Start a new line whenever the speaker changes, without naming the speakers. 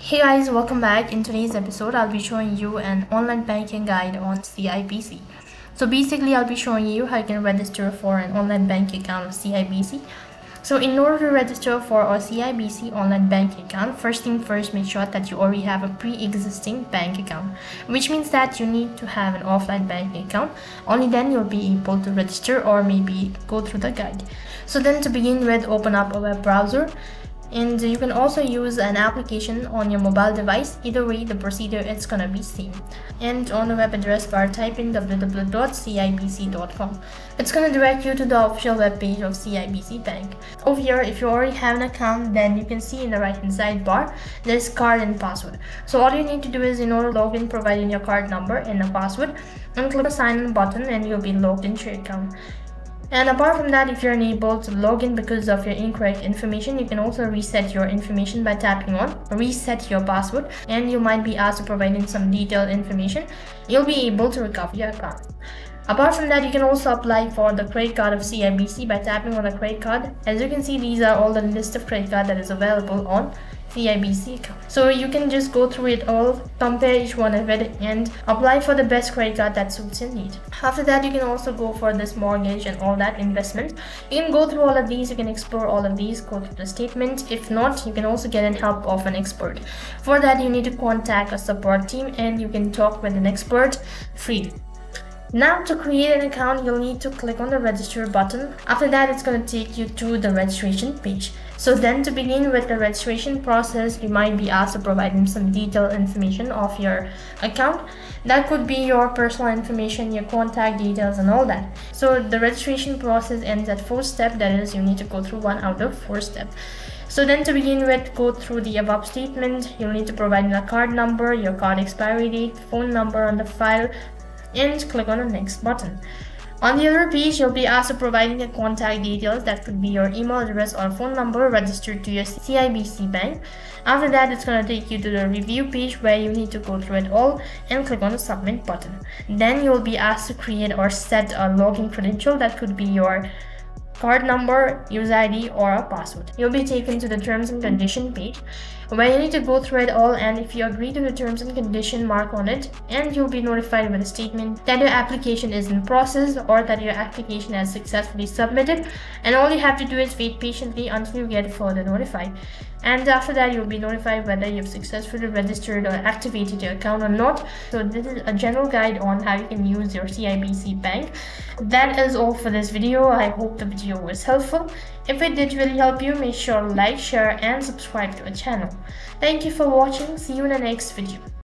Hey guys, welcome back. In today's episode, I'll be showing you an online banking guide on CIBC. So basically, I'll be showing you how you can register for an online bank account of CIBC. So in order to register for a CIBC online bank account, first thing first, make sure that you already have a pre-existing bank account, which means that you need to have an offline bank account. Only then you'll be able to register or maybe go through the guide. So then to begin with, open up a web browser. And you can also use an application on your mobile device. Either way, the procedure is gonna be same. And on the web address bar, type in www.cibc.com. It's gonna direct you to the official web page of CIBC Bank. Over here, if you already have an account, then you can see in the right hand side bar, there's card and password. So all you need to do is, in order to log in, provide in your card number and a password, and click the sign in button, and you'll be logged into your account. And apart from that, if you're unable to log in because of your incorrect information, you can also reset your information by tapping on reset your password, and you might be asked to provide in some detailed information. You'll be able to recover your account. Apart from that, you can also apply for the credit card of CIBC by tapping on the credit card. As you can see, these are all the list of credit card that is available on CIBC account. So you can just go through it all, compare each one of it, and apply for the best credit card that suits your need. After that, you can also go for this mortgage and all that investment. You can go through all of these, you can explore all of these, go through the statement. If not, you can also get an help of an expert. For that, you need to contact a support team and you can talk with an expert freely. Now to create an account, you'll need to click on the register button. After that, it's going to take you to the registration page. So then to begin with the registration process, you might be asked to provide them some detailed information of your account. That could be your personal information, your contact details and all that. So the registration process ends at 4 steps. That is, you need to go through 1 out of 4 steps. So then to begin with, go through the above statement. You'll need to provide a card number, your card expiry date, phone number on the file, and click on the next button. On the other page, you'll be asked to provide your contact details. That could be your email address or phone number registered to your CIBC bank. After that, it's going to take you to the review page where you need to go through it all and click on the submit button. Then you'll be asked to create or set a login credential. That could be your card number, user ID, or a password. You'll be taken to the terms and condition page where you need to go through it all, and if you agree to the terms and condition, mark on it, and you'll be notified with a statement that your application is in process or that your application has successfully submitted, and all you have to do is wait patiently until you get further notified. And after that, you'll be notified whether you've successfully registered or activated your account or not. So this is a general guide on how you can use your CIBC bank. That is all for this video. I hope the video was helpful. If it did really help you, make sure to like, share and subscribe to our channel. Thank you for watching. See you in the next video.